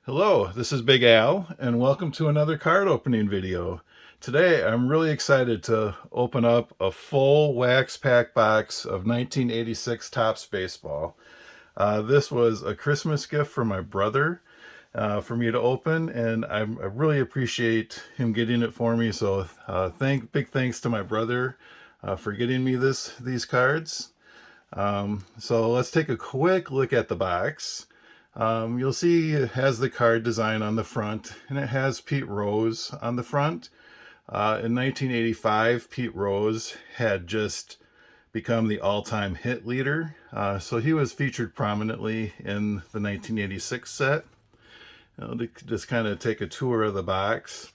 Hello, this is Big Al, and welcome to another card opening video. Today, I'm really excited to open up a full wax pack box of 1986 Topps Baseball. This was a Christmas gift for my brother for me to open, and I really appreciate him getting it for me. So, big thanks to my brother for getting me these cards. So let's take a quick look at the box. You'll see it has the card design on the front, and it has Pete Rose on the front. In 1985, Pete Rose had just become the all-time hit leader, so he was featured prominently in the 1986 set. To just kind of take a tour of the box.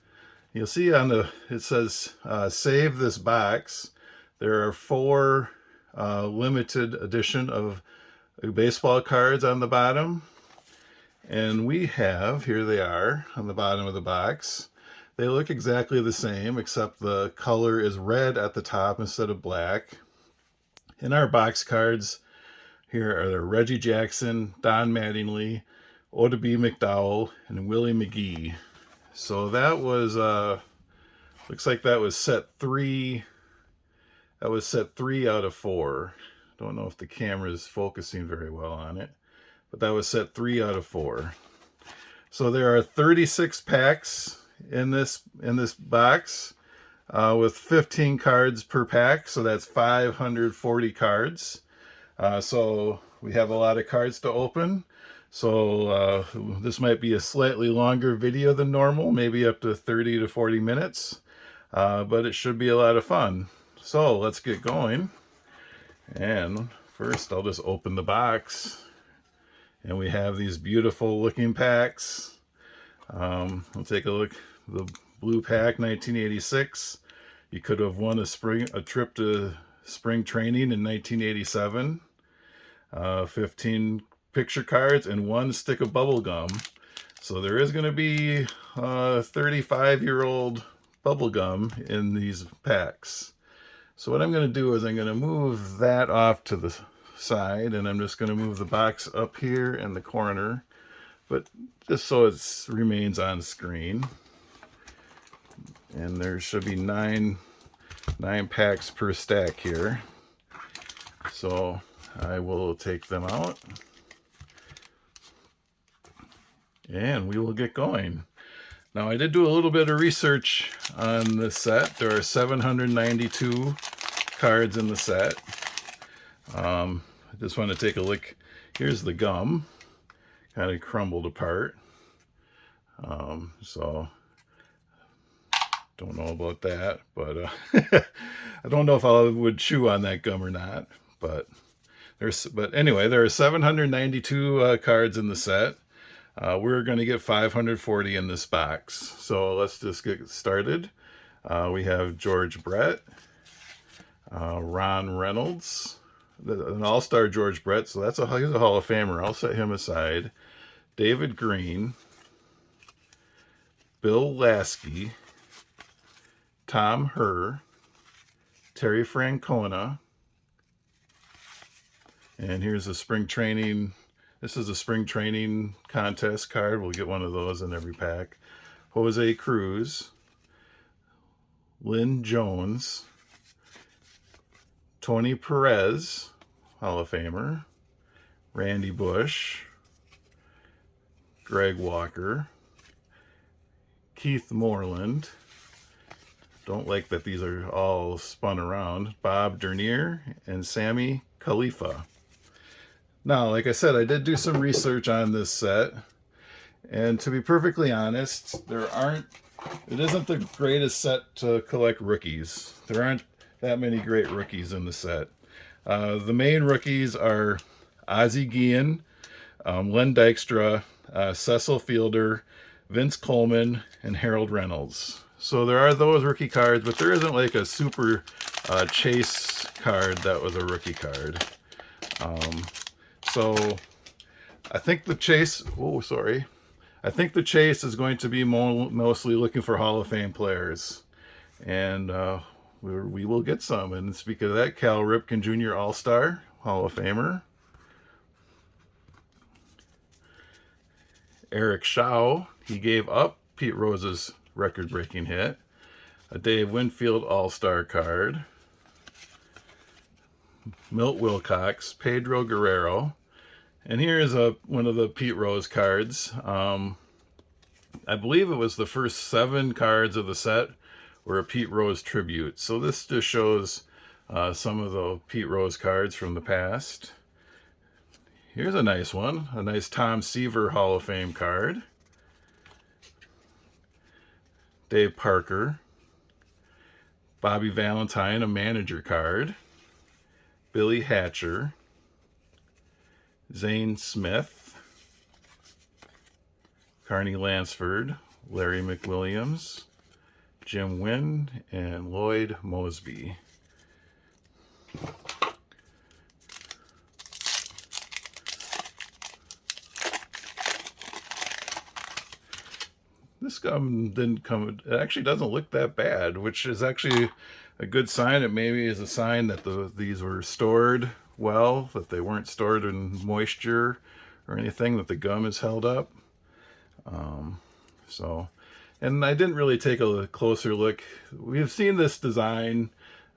You'll see it says save this box. There are four limited edition of baseball cards on the bottom. And we have, here they are on the bottom of the box. They look exactly the same, except the color is red at the top instead of black. In our box cards, here are Reggie Jackson, Don Mattingly, Oda B. McDowell, and Willie McGee. So that was, looks like that was set 3. That was set 3 out of 4. Don't know if the camera is focusing very well on it, but that was set 3 out of 4. So there are 36 packs in this box with 15 cards per pack. So that's 540 cards. So we have a lot of cards to open. So this might be a slightly longer video than normal, maybe up to 30 to 40 minutes, but it should be a lot of fun. So let's get going. And first I'll just open the box. And we have these beautiful looking packs. We'll take a look. The blue pack, 1986. You could have won a trip to spring training in 1987. 15 picture cards and 1 stick of bubble gum. So there is going to be 35-year-old bubble gum in these packs. So what I'm going to do is I'm going to move that off to the side, and I'm just going to move the box up here in the corner, but just so it remains on screen. And there should be nine packs per stack here. So I will take them out, and we will get going. Now, I did do a little bit of research on this set. There are 792 cards in the set. I just want to take a look. Here's the gum, kind of crumbled apart. So don't know about that, but I don't know if I would chew on that gum or not. But anyway, there are 792 cards in the set. We're going to get 540 in this box. So let's just get started. We have George Brett, Ron Reynolds, an all-star George Brett, so he's a Hall of Famer. I'll set him aside. David Green, Bill Lasky, Tom Herr, Terry Francona, and here's a spring training. This is a spring training contest card. We'll get one of those in every pack. Jose Cruz, Lynn Jones, Tony Perez, Hall of Famer, Randy Bush, Greg Walker, Keith Moreland. Don't like that these are all spun around. Bob Dernier and Sammy Khalifa. Now, like I said, I did do some research on this set, and to be perfectly honest, it isn't the greatest set to collect rookies. There aren't that many great rookies in the set. The main rookies are Ozzie Guillen, Len Dykstra, Cecil Fielder, Vince Coleman, and Harold Reynolds. So there are those rookie cards, but there isn't like a super Chase card that was a rookie card. So I think the Chase, I think the Chase is going to be mostly looking for Hall of Fame players. And we will get some. And speaking of that, Cal Ripken Jr. All-Star, Hall of Famer. Eric Shaw, he gave up Pete Rose's record-breaking hit. A Dave Winfield All-Star card. Milt Wilcox, Pedro Guerrero. And here's one of the Pete Rose cards. I believe it was the first 7 cards of the set were a Pete Rose tribute. So this just shows some of the Pete Rose cards from the past. Here's a nice one, a nice Tom Seaver Hall of Fame card. Dave Parker. Bobby Valentine, a manager card. Billy Hatcher. Zane Smith. Carney Lansford. Larry McWilliams. Jim Wynn, and Lloyd Mosby. This gum didn't come, it actually doesn't look that bad, which is actually a good sign. It maybe is a sign that these were stored well, that they weren't stored in moisture or anything, that the gum is held up. And I didn't really take a closer look. We've seen this design.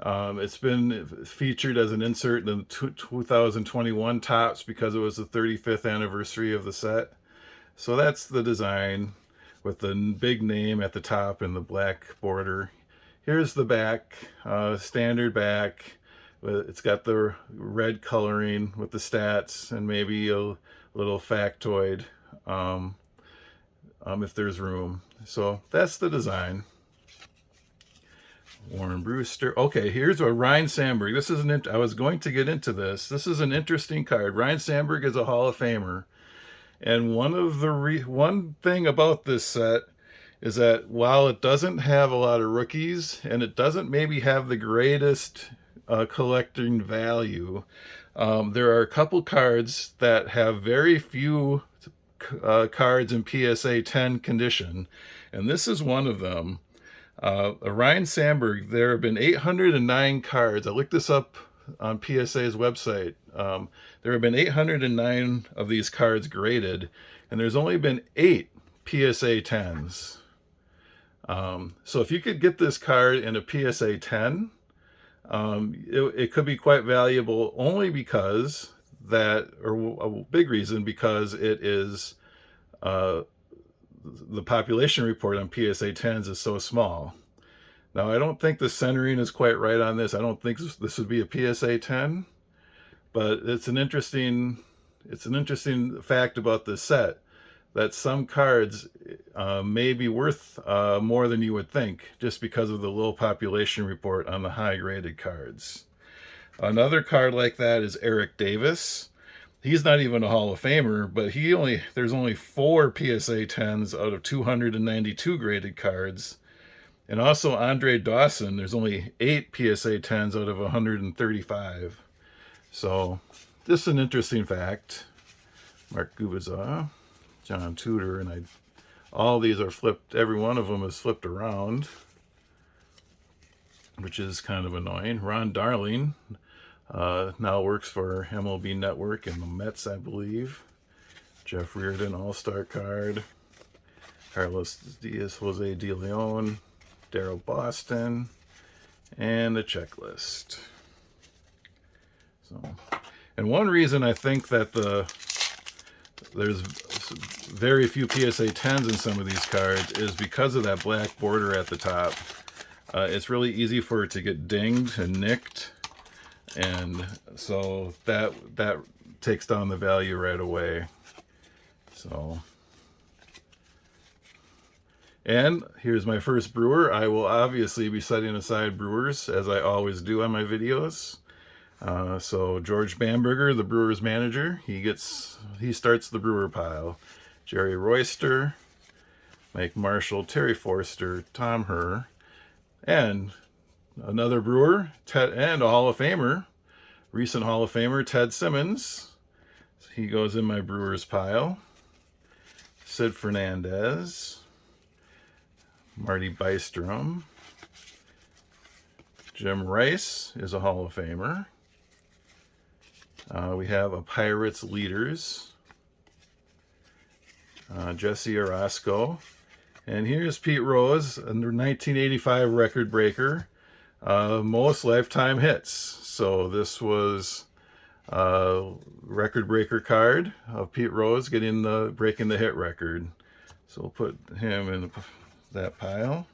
It's been featured as an insert in the 2021 Topps because it was the 35th anniversary of the set. So that's the design with the big name at the top and the black border. Here's the back, standard back. It's got the red coloring with the stats and maybe a little factoid if there's room. So that's the design. Warren Brewster. Okay, here's a Ryne Sandberg. This is I was going to get into this. This is an interesting card. Ryne Sandberg is a Hall of Famer. And one thing about this set is that while it doesn't have a lot of rookies and it doesn't maybe have the greatest collecting value, there are a couple cards that have very few cards in PSA 10 condition, and this is one of them. Ryne Sandberg, there have been 809 cards. I looked this up on PSA's website. There have been 809 of these cards graded, and there's only been 8 PSA 10s. So if you could get this card in a PSA 10, it could be quite valuable, only because or a big reason, because it is the population report on PSA 10s is so small. Now, I don't think the centering is quite right on this. I don't think this would be a PSA 10, but it's an interesting fact about this set, that some cards may be worth more than you would think, just because of the low population report on the high graded cards. Another card like that is Eric Davis. He's not even a Hall of Famer, but there's only 4 PSA 10s out of 292 graded cards. And also Andre Dawson, there's only 8 PSA 10s out of 135. So this is an interesting fact. Mark Gubicza, John Tudor, and all these are flipped. Every one of them is flipped around, which is kind of annoying. Ron Darling now works for MLB Network and the Mets, I believe. Jeff Reardon, All-Star card. Carlos Diaz, Jose De Leon, Darryl Boston, and a checklist. So, and one reason I think that there's very few PSA 10s in some of these cards is because of that black border at the top. It's really easy for it to get dinged and nicked, and so that takes down the value right away. So, and here's my first brewer. I will obviously be setting aside brewers, as I always do on my videos. So George Bamberger, the Brewers manager, he starts the brewer pile. Jerry Royster, Mike Marshall, Terry Forster, Tom Herr, and another brewer, and a Hall of Famer, recent Hall of Famer, Ted Simmons. He goes in my brewers pile. Sid Fernandez, Marty Bystrom, Jim Rice is a Hall of Famer. We have a Pirates Leaders. Jesse Orosco. And here's Pete Rose, under 1985 record breaker, most lifetime hits. So this was a record breaker card of Pete Rose breaking the hit record. So we'll put him in that pile.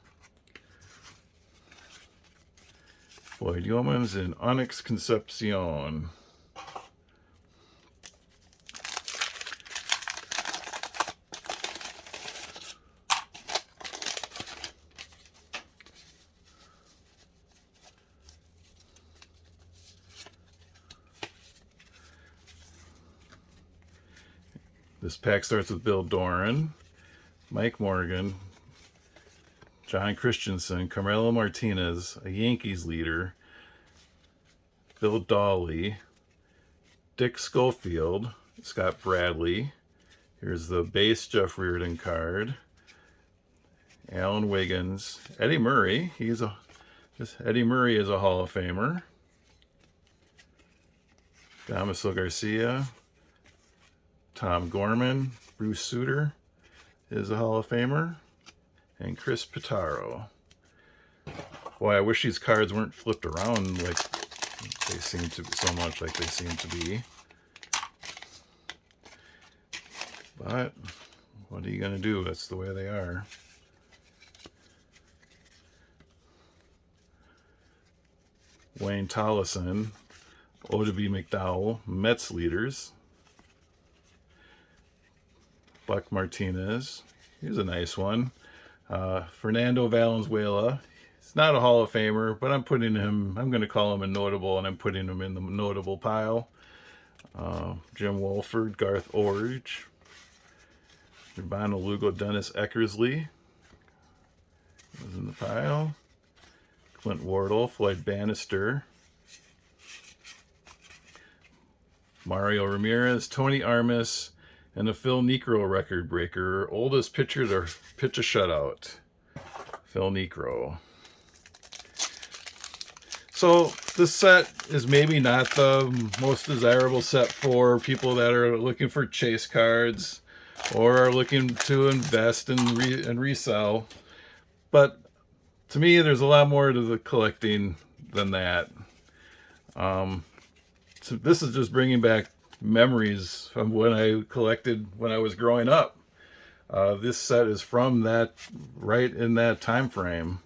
Floyd Yeomans and Onyx Concepcion. This pack starts with Bill Doran, Mike Morgan, John Christensen, Carmelo Martinez, a Yankees leader, Bill Dawley, Dick Schofield, Scott Bradley. Here's the base Jeff Reardon card, Alan Wiggins, Eddie Murray. Eddie Murray is a Hall of Famer. Damaso Garcia, Tom Gorman, Bruce Sutter is a Hall of Famer, and Chris Pitaro. Boy, I wish these cards weren't flipped around like they seem to be, so much like they seem to be. But what are you going to do? That's the way they are. Wayne Tollison, O.W. McDowell, Mets leaders. Buck Martinez, here's a nice one. Fernando Valenzuela, he's not a Hall of Famer, but I'm going to call him a notable, and I'm putting him in the notable pile. Jim Wolford, Garth Orge, Urbano Lugo, Dennis Eckersley is in the pile. Clint Wardle, Floyd Bannister, Mario Ramirez, Tony Armas, and a Phil Niekro record breaker, oldest pitcher to pitch a shutout, Phil Niekro. So this set is maybe not the most desirable set for people that are looking for chase cards or are looking to invest and resell. But to me, there's a lot more to the collecting than that. So this is just bringing back memories from when I collected when I was growing up. This set is from that, right in that time frame.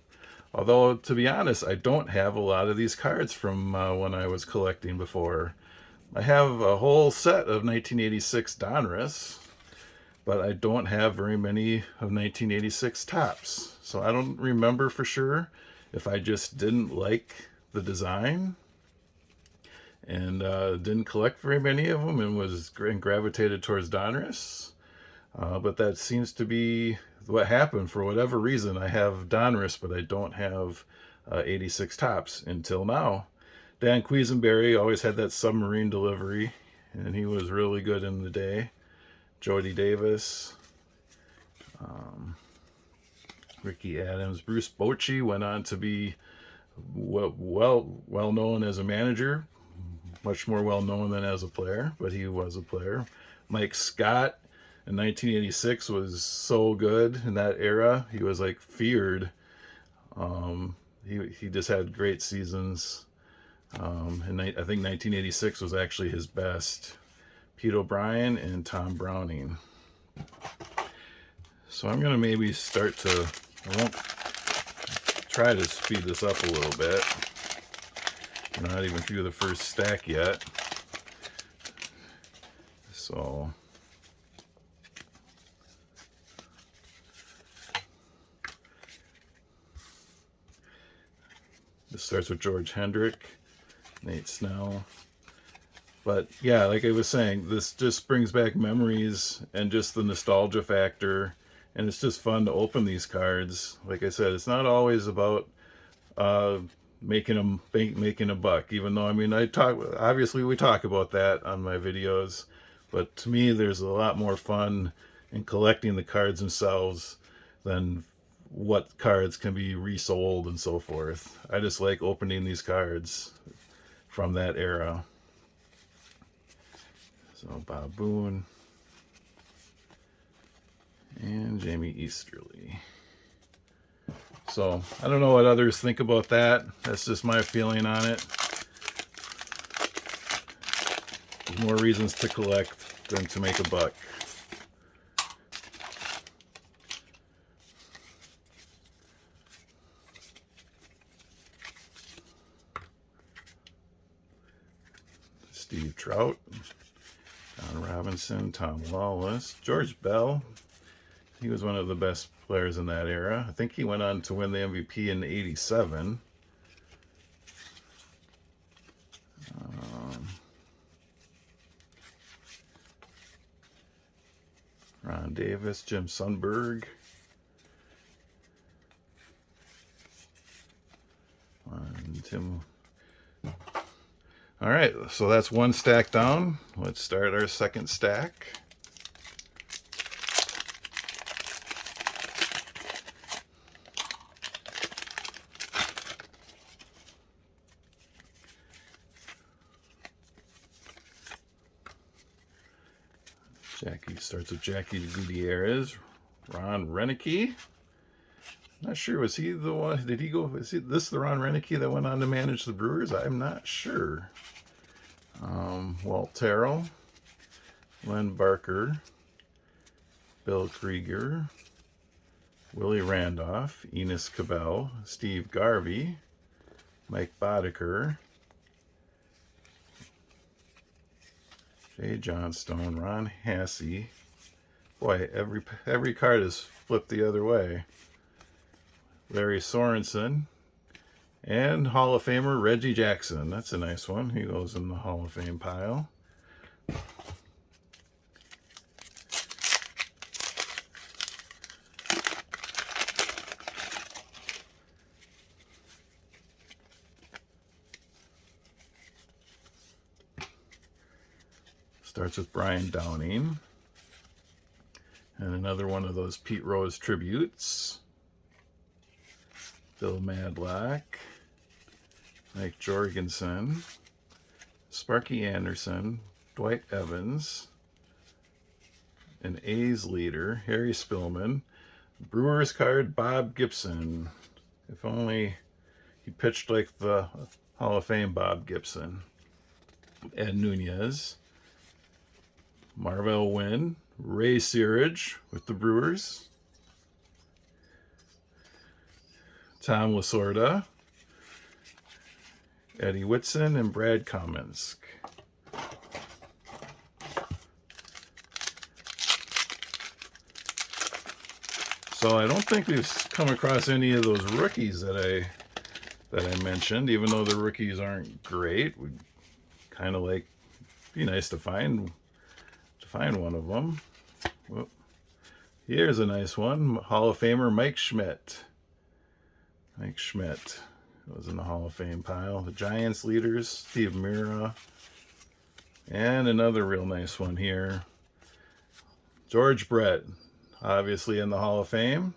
Although, to be honest, I don't have a lot of these cards from when I was collecting before. I have a whole set of 1986 Donruss, but I don't have very many of 1986 Topps. So I don't remember for sure if I just didn't like the design and didn't collect very many of them and gravitated towards Donruss. But that seems to be what happened. For whatever reason, I have Donruss, but I don't have 86 Topps until now. Dan Quisenberry always had that submarine delivery, and he was really good in the day. Jody Davis, Ricky Adams, Bruce Bochy went on to be well known as a manager, much more well known than as a player, but he was a player. Mike Scott in 1986 was so good in that era. He was like feared. He just had great seasons. And I think 1986 was actually his best. Pete O'Brien and Tom Browning. So I'm going to maybe I won't try to speed this up a little bit. We're not even through the first stack yet. So this starts with George Hendrick, Nate Snell. But yeah, like I was saying, this just brings back memories and just the nostalgia factor. And it's just fun to open these cards. Like I said, it's not always about making a buck, even though, I mean, obviously we talk about that on my videos, but to me there's a lot more fun in collecting the cards themselves than what cards can be resold and so forth. I just like opening these cards from that era. So Bob Boone, Jamie Easterly. So I don't know what others think about that. That's just my feeling on it. There's more reasons to collect than to make a buck. Steve Trout, Don Robinson, Tom Lawless, George Bell. He was one of the best players in that era. I think he went on to win the MVP in '87. Ron Davis, Jim Sundberg. Tim. All right, so that's one stack down. Let's start our second stack. Jackie starts with Jackie Gutierrez, Ron Renicky. Not sure, was he the one, did he go, is this the Ron Renicky that went on to manage the Brewers? I'm not sure. Walt Terrell, Len Barker, Bill Krieger, Willie Randolph, Enos Cabell, Steve Garvey, Mike Boddicker, Jay Johnstone, Ron Hassey. Boy, every card is flipped the other way. Larry Sorensen, and Hall of Famer Reggie Jackson. That's a nice one. He goes in the Hall of Fame pile. Starts with Brian Downing. And another one of those Pete Rose tributes. Bill Madlock, Mike Jorgensen, Sparky Anderson, Dwight Evans, an A's leader, Harry Spillman, Brewers card, Bob Gibson. If only he pitched like the Hall of Fame Bob Gibson. Ed Nunez, Marvell Wynn, Ray Searage with the Brewers, Tom Lasorda, Eddie Whitson, and Brad Kamensk. So I don't think we've come across any of those rookies that I mentioned, even though the rookies aren't great. We'd kind of like, be nice to find one of them. Whoop. Here's a nice one, Hall of Famer Mike Schmidt. Mike Schmidt was in the Hall of Fame pile. The Giants leaders, Steve Mira. And another real nice one here. George Brett, obviously in the Hall of Fame.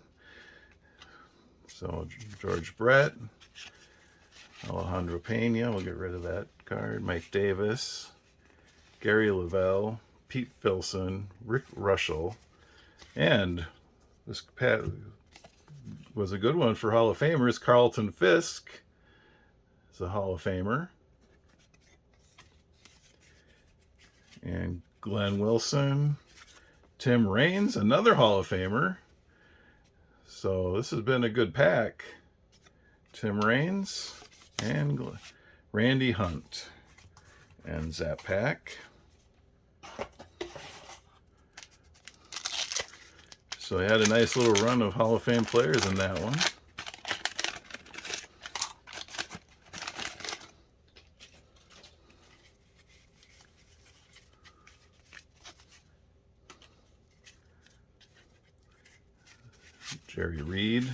So George Brett, Alejandro Pena, we'll get rid of that card. Mike Davis, Gary Lavelle, Pete Filson, Rick Russell, and this was a good one for Hall of Famers. Carlton Fisk is a Hall of Famer. And Glenn Wilson, Tim Raines, another Hall of Famer. So this has been a good pack. Tim Raines and Randy Hunt. And Zap Pack. So I had a nice little run of Hall of Fame players in that one. Jerry Reed,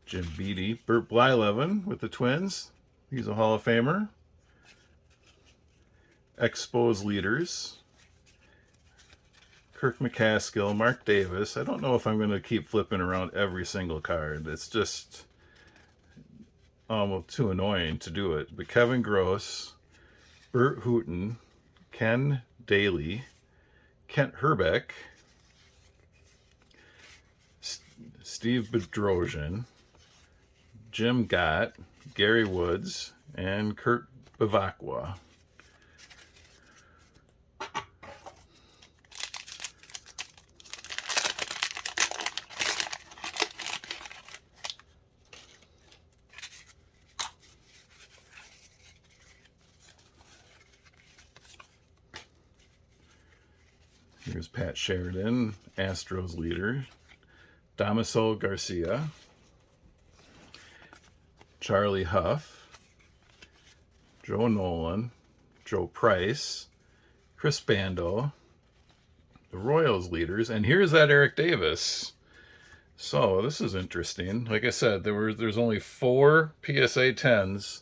Jim Beattie, Burt Blyleven with the Twins. He's a Hall of Famer. Expos leaders. Kirk McCaskill, Mark Davis. I don't know if I'm going to keep flipping around every single card. It's just almost too annoying to do it. But Kevin Gross, Bert Hooton, Ken Daly, Kent Herbeck, Steve Bedrosian, Jim Gott, Gary Woods, and Kurt Bevacqua. Here's Pat Sheridan, Astros leader. Damaso Garcia. Charlie Huff. Joe Nolan. Joe Price. Chris Bando. The Royals leaders. And here's that Eric Davis. So this is interesting. Like I said, there's only 4 PSA 10s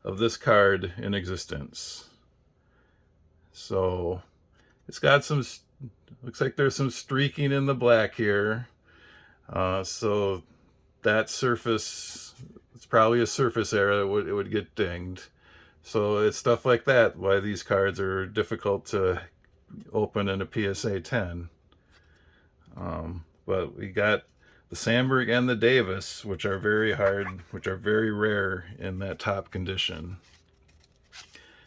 of this card in existence. So it's got some, looks like there's some streaking in the black here. So that surface, it's probably a surface error. It would get dinged. So it's stuff like that why these cards are difficult to open in a PSA 10. But we got the Sandberg and the Davis, which are very hard, which are very rare in that top condition.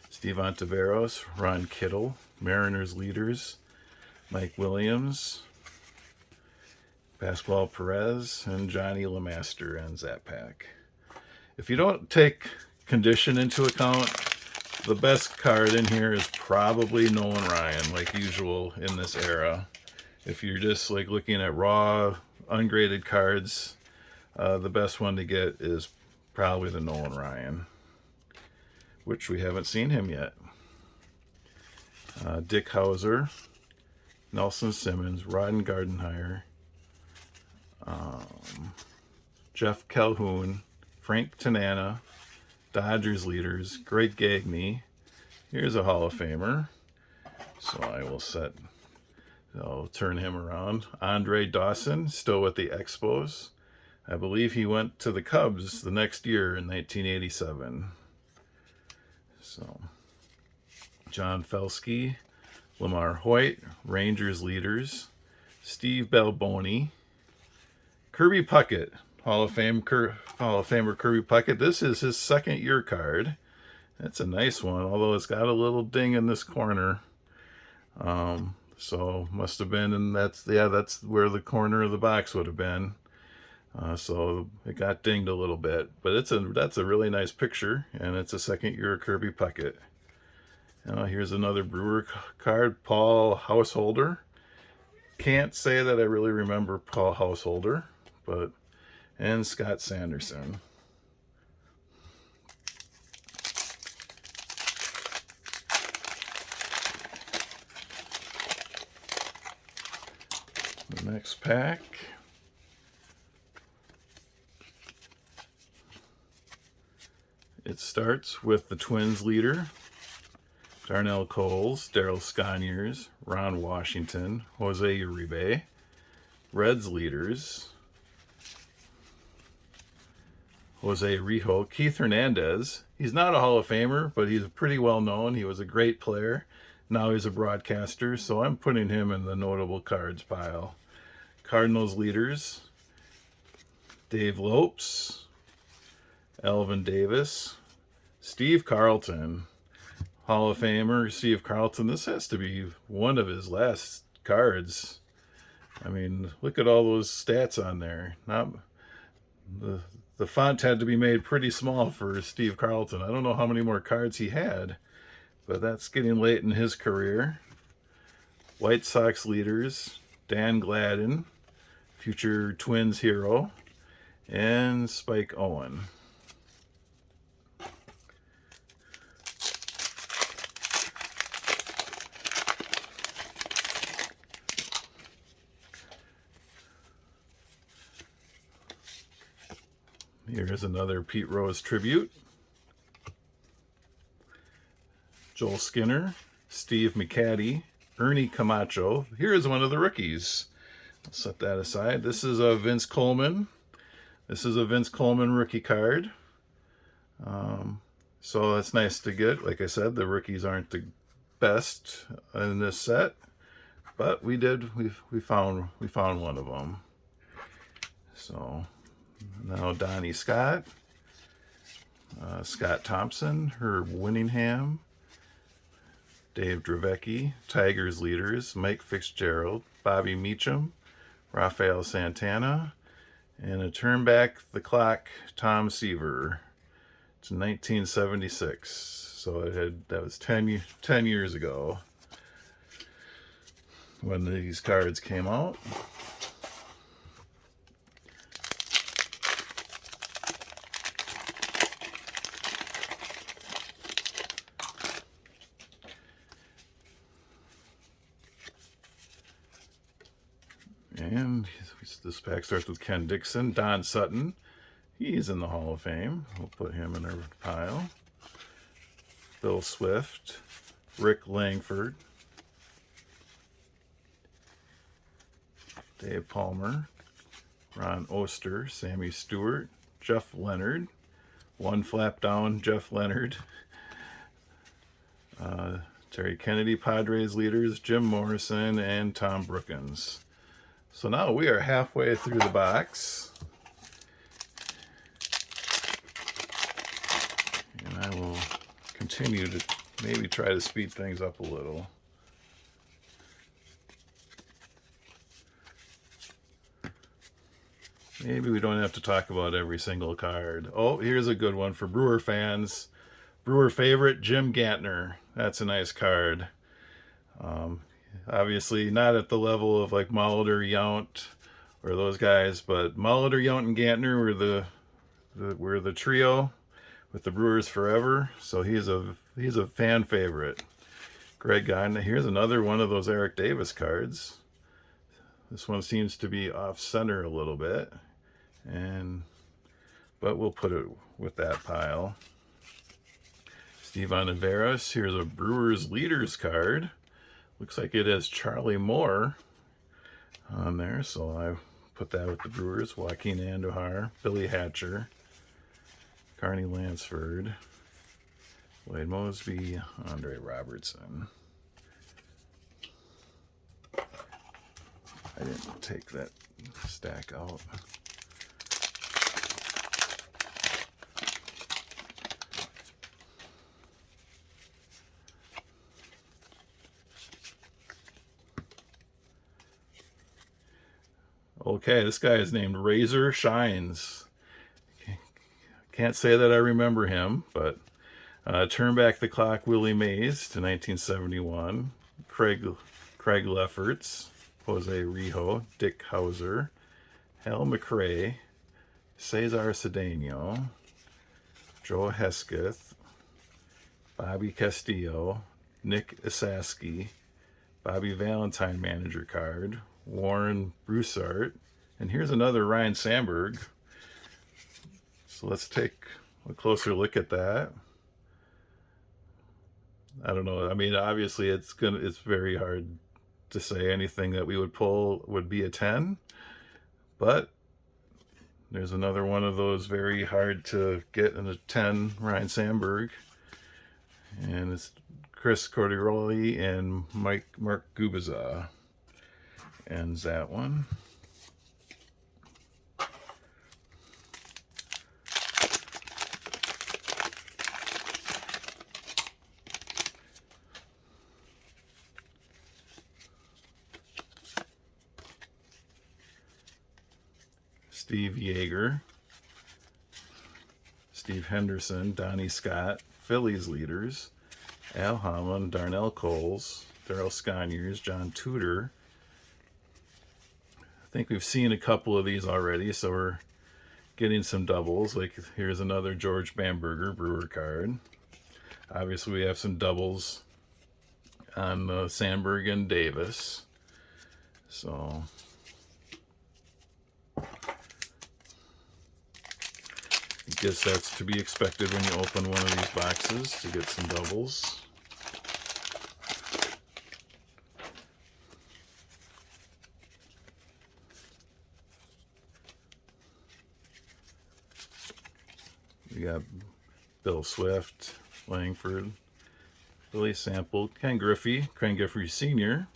Steve Ontiveros, Ron Kittle, Mariners leaders, Mike Williams, Pascual Perez, and Johnny LeMaster ends that pack. If you don't take condition into account, the best card in here is probably Nolan Ryan, like usual in this era. If you're just like looking at raw, ungraded cards, the best one to get is probably the Nolan Ryan, which we haven't seen him yet. Dick Hauser, Nelson Simmons, Rodden Gardenhire, Jeff Calhoun, Frank Tanana, Dodgers leaders, Greg Gagne. Here's a Hall of Famer. So I'll turn him around. Andre Dawson, still with the Expos. I believe he went to the Cubs the next year in 1987. So, John Felsky, Lamar Hoyt, Rangers leaders, Steve Balboni, Kirby Puckett, Hall of Famer Kirby Puckett. This is his second year card. That's a nice one, although it's got a little ding in this corner. So must have been, and that's where the corner of the box would have been. So it got dinged a little bit, but that's a really nice picture, and it's a second year Kirby Puckett. Here's another Brewer card, Paul Householder. Can't say that I really remember Paul Householder, and Scott Sanderson. The next pack. It starts with the Twins leader, Darnell Coles, Daryl Sconiers, Ron Washington, Jose Uribe. Reds leaders, Jose Rijo, Keith Hernandez. He's not a Hall of Famer, but he's pretty well known. He was a great player. Now he's a broadcaster, so I'm putting him in the notable cards pile. Cardinals leaders, Dave Lopes, Elvin Davis, Steve Carlton, Hall of Famer Steve Carlton. This has to be one of his last cards. I mean, look at all those stats on there. The font had to be made pretty small for Steve Carlton. I don't know how many more cards he had, but that's getting late in his career. White Sox leaders, Dan Gladden, future Twins hero, and Spike Owen. Here's another Pete Rose tribute. Joel Skinner, Steve McCaddy, Ernie Camacho. Here's one of the rookies. I'll set that aside. This is a Vince Coleman. This is a Vince Coleman rookie card. So that's nice to get. Like I said, the rookies aren't the best in this set, but we found one of them. So now Donnie Scott, Scott Thompson, Herb Winningham, Dave Dravecky, Tigers leaders, Mike Fitzgerald, Bobby Meacham, Rafael Santana, and a turn back the clock Tom Seaver. It's 1976. So that was 10 years ago when these cards came out. And this pack starts with Ken Dixon, Don Sutton. He's in the Hall of Fame. We'll put him in our pile. Bill Swift, Rick Langford, Dave Palmer, Ron Oster, Sammy Stewart, Jeff Leonard, one flap down Jeff Leonard, Terry Kennedy, Padres leaders, Jim Morrison, and Tom Brookins. So now we are halfway through the box. And I will continue to maybe try to speed things up a little. Maybe we don't have to talk about every single card. Oh, here's a good one for Brewer fans. Brewer favorite, Jim Gantner. That's a nice card. Obviously not at the level of like Molitor, Yount, or those guys, but Molitor, Yount, and Gantner were the trio with the Brewers forever. So he's a fan favorite. Greg Gardner. Here's another one of those Eric Davis cards. This one seems to be off center a little bit, but we'll put it with that pile. Steve Olivares. Here's a Brewers leaders card. Looks like it has Charlie Moore on there, so I put that with the Brewers. Joaquin Andujar, Billy Hatcher, Carney Lansford, Wade Mosby, Andre Robertson. I didn't take that stack out. Okay, this guy is named Razor Shines. Can't say that I remember him, but turn back the clock, Willie Mays to 1971. Craig Lefferts, Jose Rijo, Dick Hauser, Hal McRae, Cesar Cedeno, Joe Hesketh, Bobby Castillo, Nick Esaski, Bobby Valentine manager card, Warren Broussard, and here's another Ryan Sandberg. So let's take a closer look at that. I don't know. I mean, obviously it's very hard to say anything that we would pull would be a 10, but there's another one of those very hard to get in a 10 Ryan Sandberg, and it's Chris Cordiaroli and Mark Gubiza. Ends that one. Steve Yeager, Steve Henderson, Donnie Scott, Phillies leaders, Al Hamlin, Darnell Coles, Darryl Sconyers, John Tudor. I think we've seen a couple of these already, so we're getting some doubles. Like here's another George Bamberger Brewer card. Obviously we have some doubles on Sandberg and Davis. So I guess that's to be expected when you open one of these boxes, to get some doubles. We got Bill Swift, Langford, Billy Sample, Ken Griffey Sr.,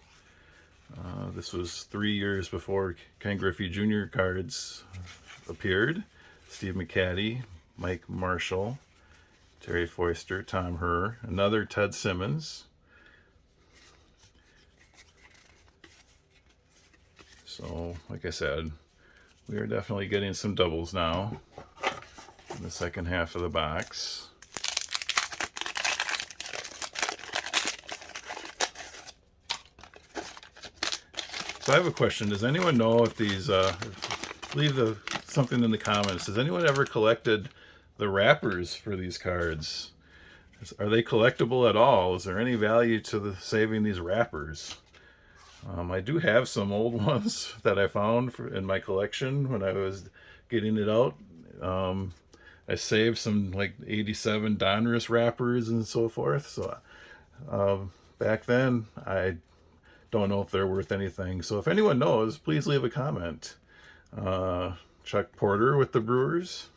This was 3 years before Ken Griffey Jr. cards appeared. Steve McCaddy, Mike Marshall, Terry Foister, Tom Herr, another Ted Simmons. So, like I said, we are definitely getting some doubles now in the second half of the box. So I have a question. Does anyone know if these, leave something in the comments. Has anyone ever collected the wrappers for these cards? Are they collectible at all? Is there any value to saving these wrappers? I do have some old ones that I found in my collection when I was getting it out. I saved some like 87 Donruss wrappers and so forth. So back then, I don't know if they're worth anything. So if anyone knows, please leave a comment. Chuck Porter with the Brewers.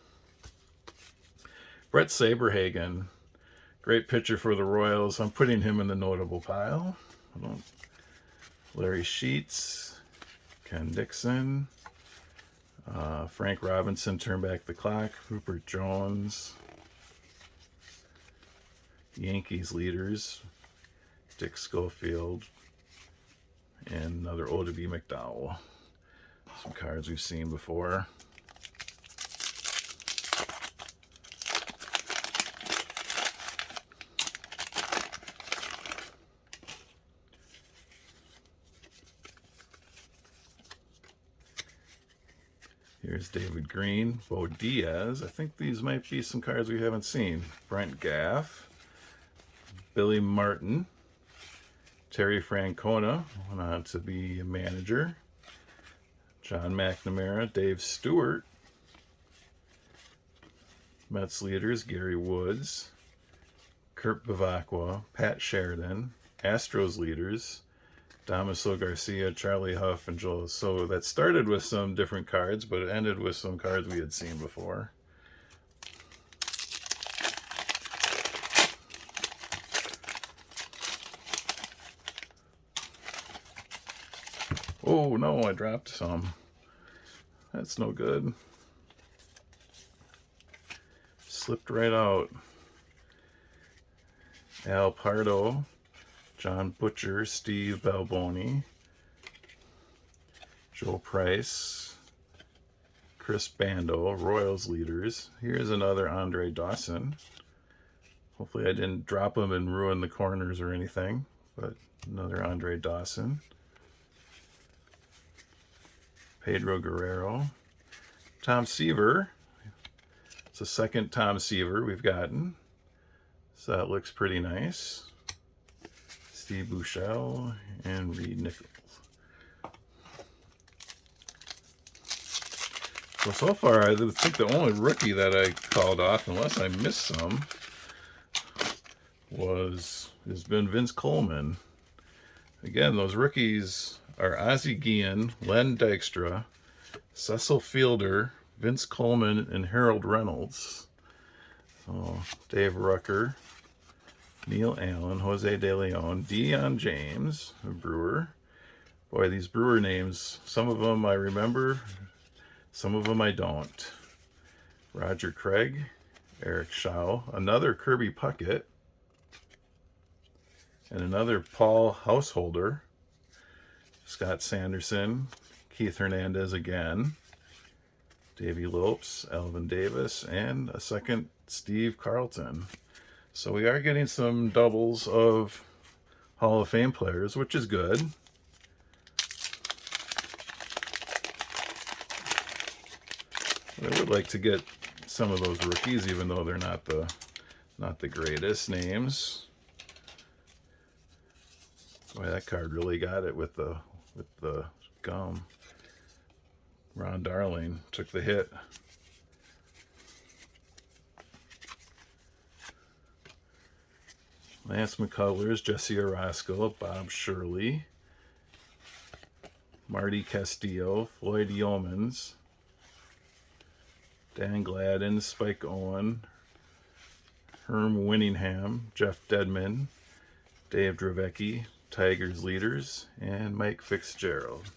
Brett Saberhagen, great pitcher for the Royals. I'm putting him in the notable pile. Larry Sheets, Ken Dixon, Frank Robinson, Turn Back the Clock, Rupert Jones, Yankees leaders, Dick Schofield, and another O.W. McDowell. Some cards we've seen before. Here's David Green, Bo Diaz. I think these might be some cards we haven't seen. Brent Gaff, Billy Martin, Terry Francona went on to be a manager. John McNamara, Dave Stewart. Mets leaders, Gary Woods, Kurt Bavacqua, Pat Sheridan. Astros leaders, Damaso Garcia, Charlie Huff, and Joel. So that started with some different cards, but it ended with some cards we had seen before. Oh no, I dropped some. That's no good. Slipped right out. Al Pardo, John Butcher, Steve Balboni, Joe Price, Chris Bando, Royals leaders. Here's another Andre Dawson. Hopefully I didn't drop him and ruin the corners or anything, but another Andre Dawson. Pedro Guerrero. Tom Seaver. It's the second Tom Seaver we've gotten, so that looks pretty nice. Steve Buechele and Reed Nichols. So far, I think the only rookie that I called off, unless I missed some, has been Vince Coleman. Again, those rookies are Ozzie Guillen, Len Dykstra, Cecil Fielder, Vince Coleman, and Harold Reynolds. So Dave Rucker, Neil Allen, Jose De Leon, Deion James, a Brewer. Boy, these Brewer names, some of them I remember, some of them I don't. Roger Craig, Eric Shaw, another Kirby Puckett, and another Paul Householder, Scott Sanderson, Keith Hernandez again, Davey Lopes, Alvin Davis, and a second Steve Carlton. So we are getting some doubles of Hall of Fame players, which is good. I would like to get some of those rookies, even though they're not the greatest names. Boy, that card really got it with the gum. Ron Darling took the hit. Lance McCullers, Jesse Orosco, Bob Shirley, Marty Castillo, Floyd Yeomans, Dan Gladden, Spike Owen, Herm Winningham, Jeff Dedman, Dave Dravecki, Tigers leaders, and Mike Fitzgerald.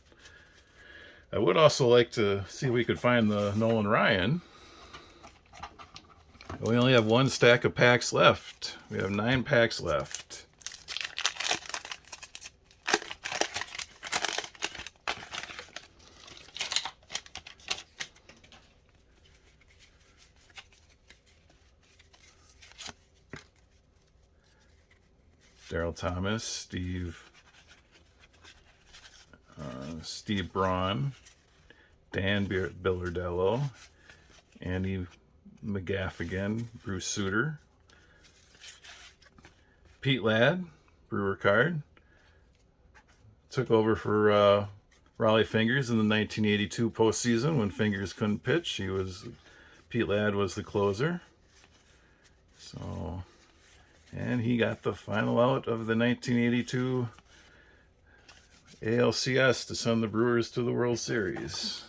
I would also like to see if we could find the Nolan Ryan. We only have one stack of packs left. We have 9 packs left. Daryl Thomas, Steve Braun, Dan Billardello, Andy McGaffigan, Bruce Sutter, Pete Ladd, Brewer card. Took over for Raleigh Fingers in the 1982 postseason when Fingers couldn't pitch. Pete Ladd was the closer. So, and he got the final out of the 1982 ALCS to send the Brewers to the World Series.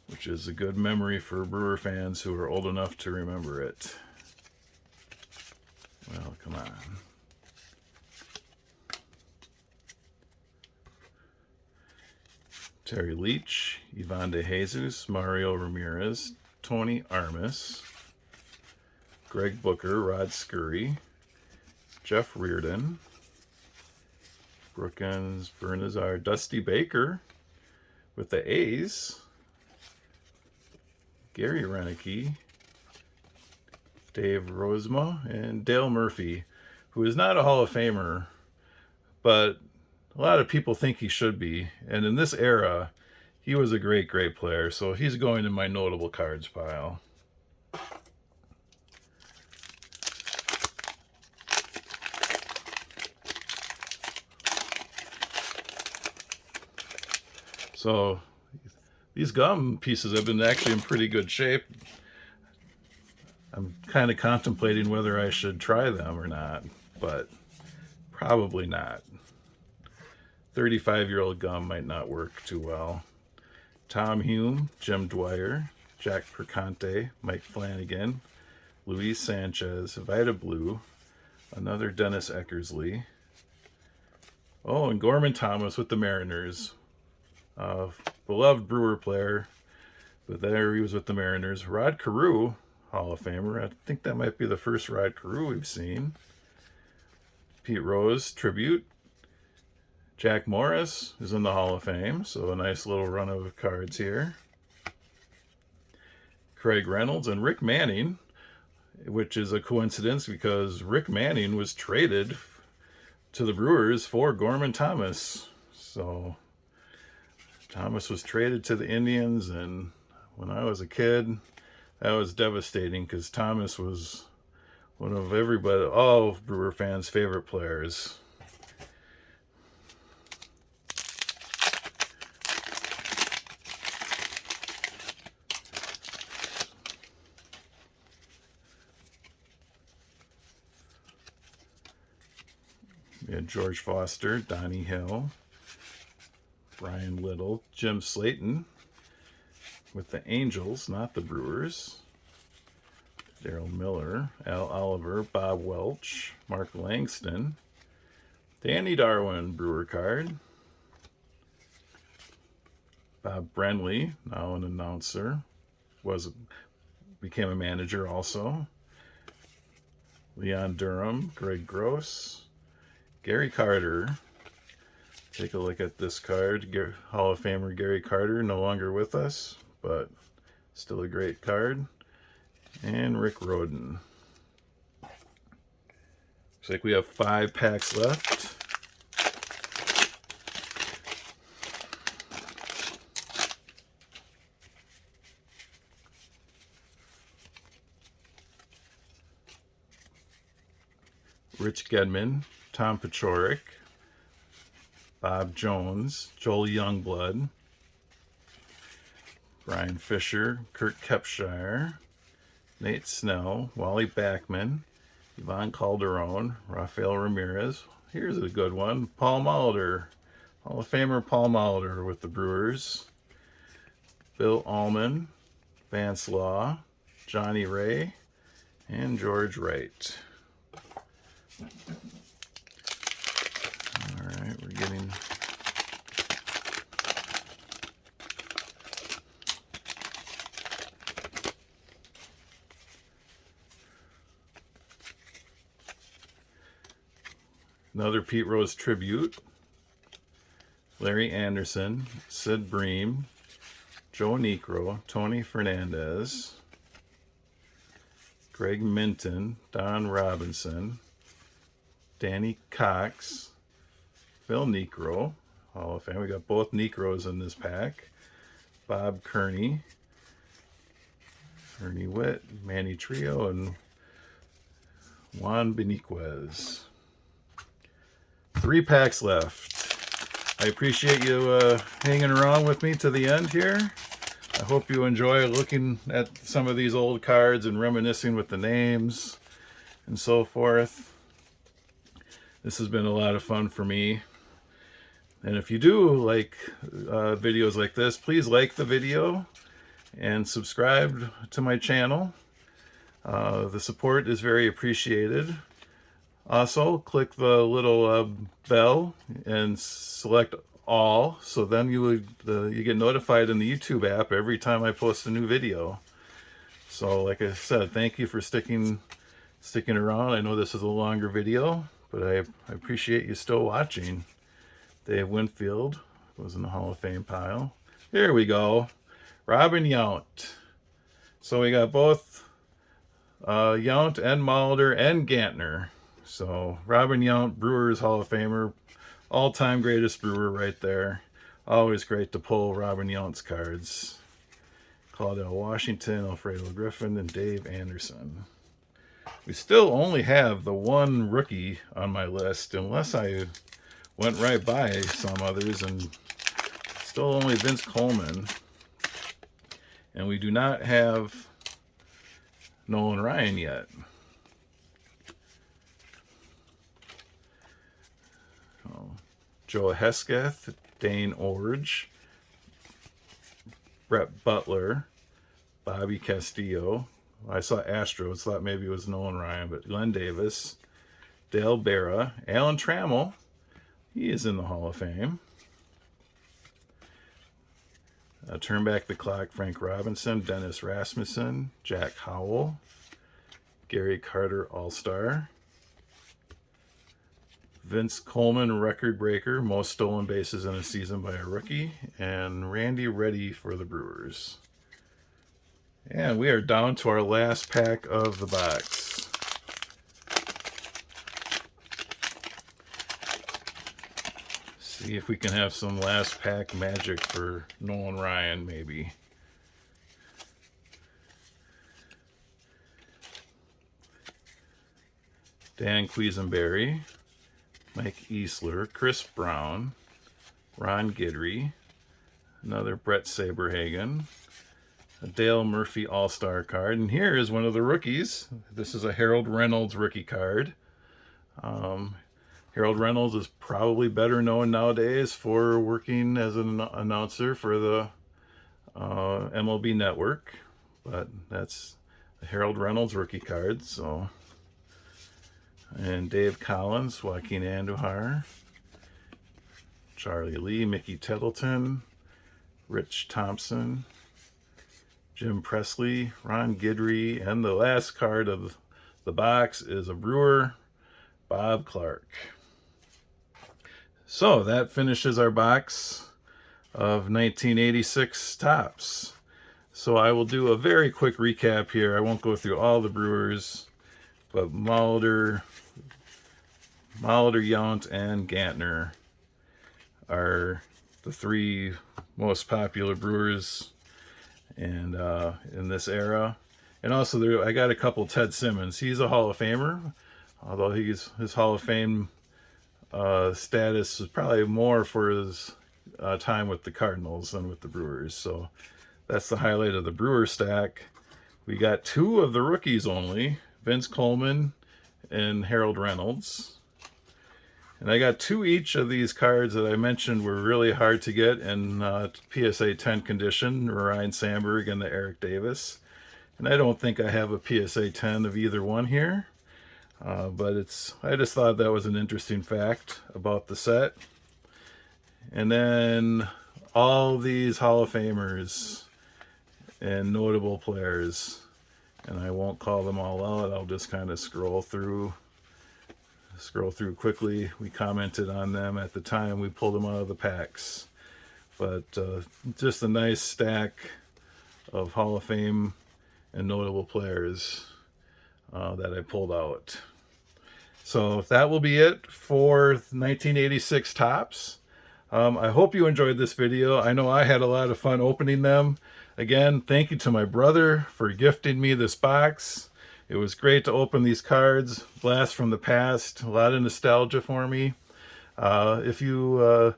Which is a good memory for Brewer fans who are old enough to remember it. Well, come on. Terry Leach, Ivan De Jesus, Mario Ramirez, Tony Armas, Greg Booker, Rod Scurry, Jeff Reardon, Brookens, Bernazar, Dusty Baker with the A's, Gary Renicky, Dave Rozema, and Dale Murphy, who is not a Hall of Famer, but a lot of people think he should be. And in this era, he was a great, great player. So he's going in my notable cards pile. So these gum pieces have been actually in pretty good shape. I'm kind of contemplating whether I should try them or not, but probably not. 35-year-old gum might not work too well. Tom Hume, Jim Dwyer, Jack Perconte, Mike Flanagan, Luis Sanchez, Vita Blue, another Dennis Eckersley. Oh, and Gorman Thomas with the Mariners. Beloved Brewer player, but there he was with the Mariners. Rod Carew, Hall of Famer. I think that might be the first Rod Carew we've seen. Pete Rose, tribute. Jack Morris is in the Hall of Fame, so a nice little run of cards here. Craig Reynolds and Rick Manning, which is a coincidence because Rick Manning was traded to the Brewers for Gorman Thomas. So Thomas was traded to the Indians, and when I was a kid, that was devastating because Thomas was one of all Brewer fans' favorite players. We had George Foster, Donnie Hill, Brian Little, Jim Slayton with the Angels, not the Brewers, Daryl Miller, Al Oliver, Bob Welch, Mark Langston, Danny Darwin, Brewer card, Bob Brenly, now an announcer, became a manager also, Leon Durham, Greg Gross, Gary Carter. Take a look at this card. Hall of Famer Gary Carter, no longer with us, but still a great card. And Rick Rhoden. Looks like we have 5 packs left. Rich Gedman, Tom Paciorek, Bob Jones, Joel Youngblood, Brian Fisher, Kurt Kepshire, Nate Snell, Wally Backman, Ivan Calderon, Rafael Ramirez. Here's a good one. Paul Molitor, Hall of Famer Paul Molitor with the Brewers. Bill Allman, Vance Law, Johnny Ray, and George Wright. All right, we're getting another Pete Rose tribute. Larry Anderson, Sid Bream, Joe Niekro, Tony Fernandez, Greg Minton, Don Robinson, Danny Cox, Phil Niekro, Hall of Fame. We got both Niekros in this pack. Bob Kearney, Ernie Witt, Manny Trio, and Juan Beniquez. 3 packs left. I appreciate you hanging around with me to the end here. I hope you enjoy looking at some of these old cards and reminiscing with the names and so forth. This has been a lot of fun for me. And if you do like videos like this, please like the video and subscribe to my channel. The support is very appreciated. Also, click the little bell and select all, so then you get notified in the YouTube app every time I post a new video. So, like I said, thank you for sticking around. I know this is a longer video, but I appreciate you still watching. Dave Winfield was in the Hall of Fame pile. Here we go, Robin Yount. So we got both Yount and Molitor and Gantner. So Robin Yount, Brewers Hall of Famer, all-time greatest brewer right there. Always great to pull Robin Yount's cards. Claudell Washington, Alfredo Griffin, and Dave Anderson. We still only have the one rookie on my list, unless I went right by some others, and still only Vince Coleman. And we do not have Nolan Ryan yet. Joe Hesketh, Dane Orge, Brett Butler, Bobby Castillo. I saw Astros, thought maybe it was Nolan Ryan, but Glenn Davis, Dale Berra, Alan Trammell. He is in the Hall of Fame. Turn back the clock, Frank Robinson, Dennis Rasmussen, Jack Howell, Gary Carter All-Star. Vince Coleman, record breaker, most stolen bases in a season by a rookie, and Randy Reddy for the Brewers. And we are down to our last pack of the box. See if we can have some last pack magic for Nolan Ryan, maybe. Dan Quisenberry, Mike Easler, Chris Brown, Ron Guidry, another Brett Saberhagen, a Dale Murphy All-Star card, and here is one of the rookies. This is a Harold Reynolds rookie card. Harold Reynolds is probably better known nowadays for working as an announcer for the MLB Network, but that's a Harold Reynolds rookie card. So. And Dave Collins, Joaquin Andujar, Charlie Lee, Mickey Tettleton, Rich Thompson, Jim Presley, Ron Guidry, and the last card of the box is a Brewer, Bob Clark. So that finishes our box of 1986 Topps. So I will do a very quick recap here. I won't go through all the Brewers, but Molitor, Yount, and Gantner are the 3 most popular Brewers and in this era. And also I got a couple Ted Simmons. He's a Hall of Famer, although his Hall of Fame status is probably more for his time with the Cardinals than with the Brewers. So that's the highlight of the Brewer stack. We got 2 of the rookies only, Vince Coleman and Harold Reynolds. And I got 2 each of these cards that I mentioned were really hard to get in PSA 10 condition, Ryan Sandberg and the Eric Davis. And I don't think I have a PSA 10 of either one here. But I just thought that was an interesting fact about the set. And then all these Hall of Famers and notable players. And I won't call them all out. I'll just kind of scroll through quickly. We commented on them at the time we pulled them out of the packs. But just a nice stack of Hall of Fame and notable players that I pulled out. So that will be it for 1986 Topps. I hope you enjoyed this video. I know I had a lot of fun opening them. Again, thank you to my brother for gifting me this box. It was great to open these cards. Blast from the past. A lot of nostalgia for me. If you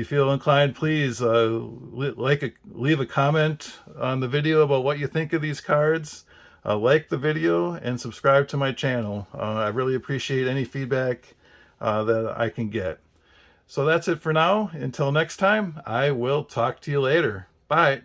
feel inclined, please leave a comment on the video about what you think of these cards. Like the video and subscribe to my channel. I really appreciate any feedback that I can get. So that's it for now. Until next time, I will talk to you later. Bye.